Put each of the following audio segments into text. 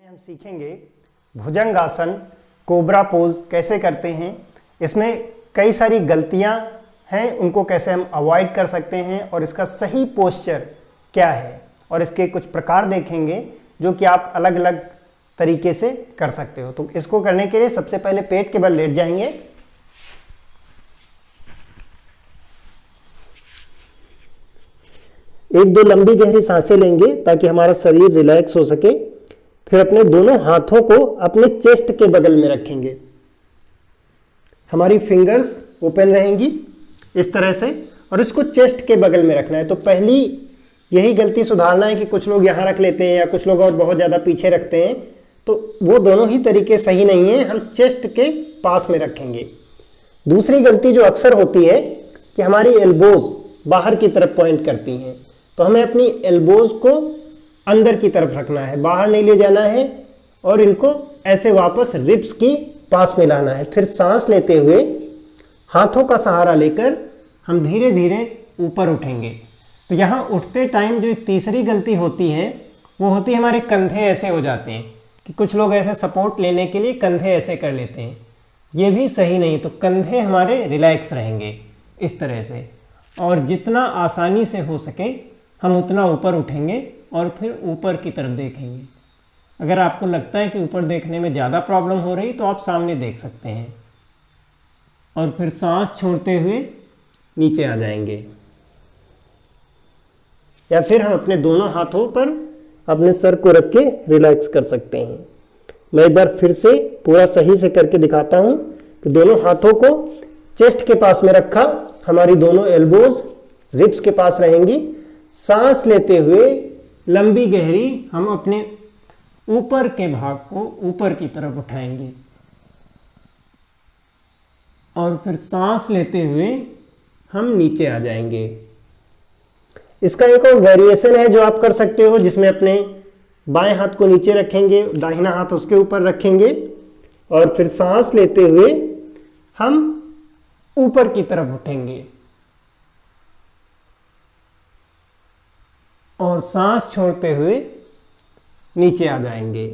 हम सीखेंगे भुजंगासन, cobra pose कैसे करते हैं। इसमें कई सारी गलतियां हैं, उनको कैसे हम अवॉइड कर सकते हैं और इसका सही पोस्चर क्या है, और इसके कुछ प्रकार देखेंगे जो कि आप अलग अलग तरीके से कर सकते हो। तो इसको करने के लिए सबसे पहले पेट के बल लेट जाएंगे। एक दो लंबी गहरी सांसें लेंगे ताकि हमारा शरीर रिलैक्स हो सके। फिर अपने दोनों हाथों को अपने चेस्ट के बगल में रखेंगे। हमारी फिंगर्स ओपन रहेंगी इस तरह से, और इसको चेस्ट के बगल में रखना है। तो पहली यही गलती सुधारना है कि कुछ लोग यहाँ रख लेते हैं या कुछ लोग और बहुत ज़्यादा पीछे रखते हैं, तो वो दोनों ही तरीके सही नहीं है। हम चेस्ट के पास में रखेंगे। दूसरी गलती जो अक्सर होती है कि हमारी एल्बोज बाहर की तरफ पॉइंट करती हैं, तो हमें अपनी एल्बोज को अंदर की तरफ रखना है, बाहर नहीं ले जाना है, और इनको ऐसे वापस रिब्स की पास में लाना है। फिर सांस लेते हुए हाथों का सहारा लेकर हम धीरे धीरे ऊपर उठेंगे। तो यहाँ उठते टाइम जो एक तीसरी गलती होती है वो होती है हमारे कंधे ऐसे हो जाते हैं कि कुछ लोग ऐसे सपोर्ट लेने के लिए कंधे ऐसे कर लेते हैं, ये भी सही नहीं। तो कंधे हमारे रिलैक्स रहेंगे इस तरह से, और जितना आसानी से हो सके हम उतना ऊपर उठेंगे और फिर ऊपर की तरफ देखेंगे। अगर आपको लगता है कि ऊपर देखने में ज़्यादा प्रॉब्लम हो रही तो आप सामने देख सकते हैं, और फिर सांस छोड़ते हुए नीचे आ जाएंगे, या फिर हम अपने दोनों हाथों पर अपने सर को रख के रिलैक्स कर सकते हैं। मैं एक बार फिर से पूरा सही से करके दिखाता हूं कि दोनों हाथों को चेस्ट के पास में रखा, हमारी दोनों एल्बोज रिब्स के पास रहेंगी। सांस लेते हुए लंबी गहरी हम अपने ऊपर के भाग को ऊपर की तरफ उठाएंगे, और फिर सांस लेते हुए हम नीचे आ जाएंगे। इसका एक और वेरिएशन है जो आप कर सकते हो, जिसमें अपने बाएं हाथ को नीचे रखेंगे, दाहिना हाथ उसके ऊपर रखेंगे, और फिर सांस लेते हुए हम ऊपर की तरफ उठेंगे, और सांस छोड़ते हुए नीचे आ जाएंगे।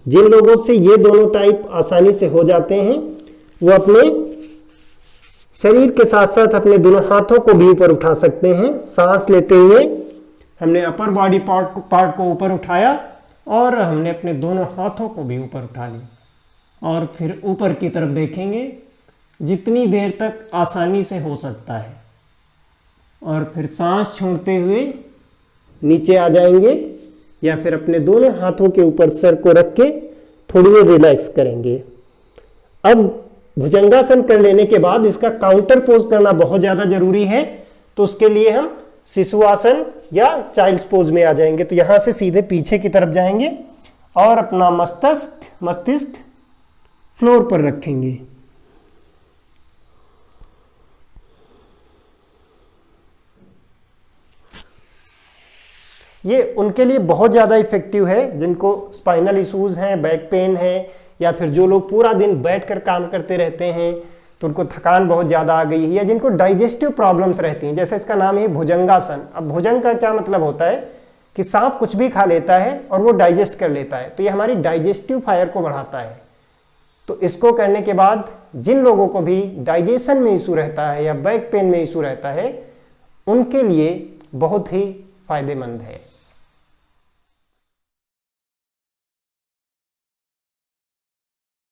जिन लोगों से ये दोनों टाइप आसानी से हो जाते हैं वो अपने शरीर के साथ साथ अपने दोनों हाथों को भी ऊपर उठा सकते हैं। सांस लेते हुए हमने अपर बॉडी पार्ट को ऊपर उठाया, और हमने अपने दोनों हाथों को भी ऊपर उठा लिया, और फिर ऊपर की तरफ देखेंगे जितनी देर तक आसानी से हो सकता है, और फिर सांस छोड़ते हुए नीचे आ जाएंगे, या फिर अपने दोनों हाथों के ऊपर सर को रख के थोड़ी देर रिलैक्स करेंगे। अब भुजंगासन कर लेने के बाद इसका काउंटर पोज करना बहुत ज़्यादा जरूरी है, तो उसके लिए हम शिशु आसन या चाइल्ड्स पोज में आ जाएंगे। तो यहाँ से सीधे पीछे की तरफ जाएंगे और अपना मस्तिष्क फ्लोर पर रखेंगे। ये उनके लिए बहुत ज़्यादा इफेक्टिव है जिनको स्पाइनल इश्यूज हैं, बैक पेन है, या फिर जो लोग पूरा दिन बैठकर काम करते रहते हैं तो उनको थकान बहुत ज़्यादा आ गई है, या जिनको डाइजेस्टिव प्रॉब्लम्स रहती हैं। जैसे इसका नाम है भुजंगासन। अब भुजंग का क्या मतलब होता है कि सांप कुछ भी खा लेता है और वो डाइजेस्ट कर लेता है, तो ये हमारी डाइजेस्टिव फायर को बढ़ाता है। तो इसको करने के बाद जिन लोगों को भी डाइजेशन में इशू रहता है या बैक पेन में इशू रहता है, उनके लिए बहुत ही फायदेमंद है।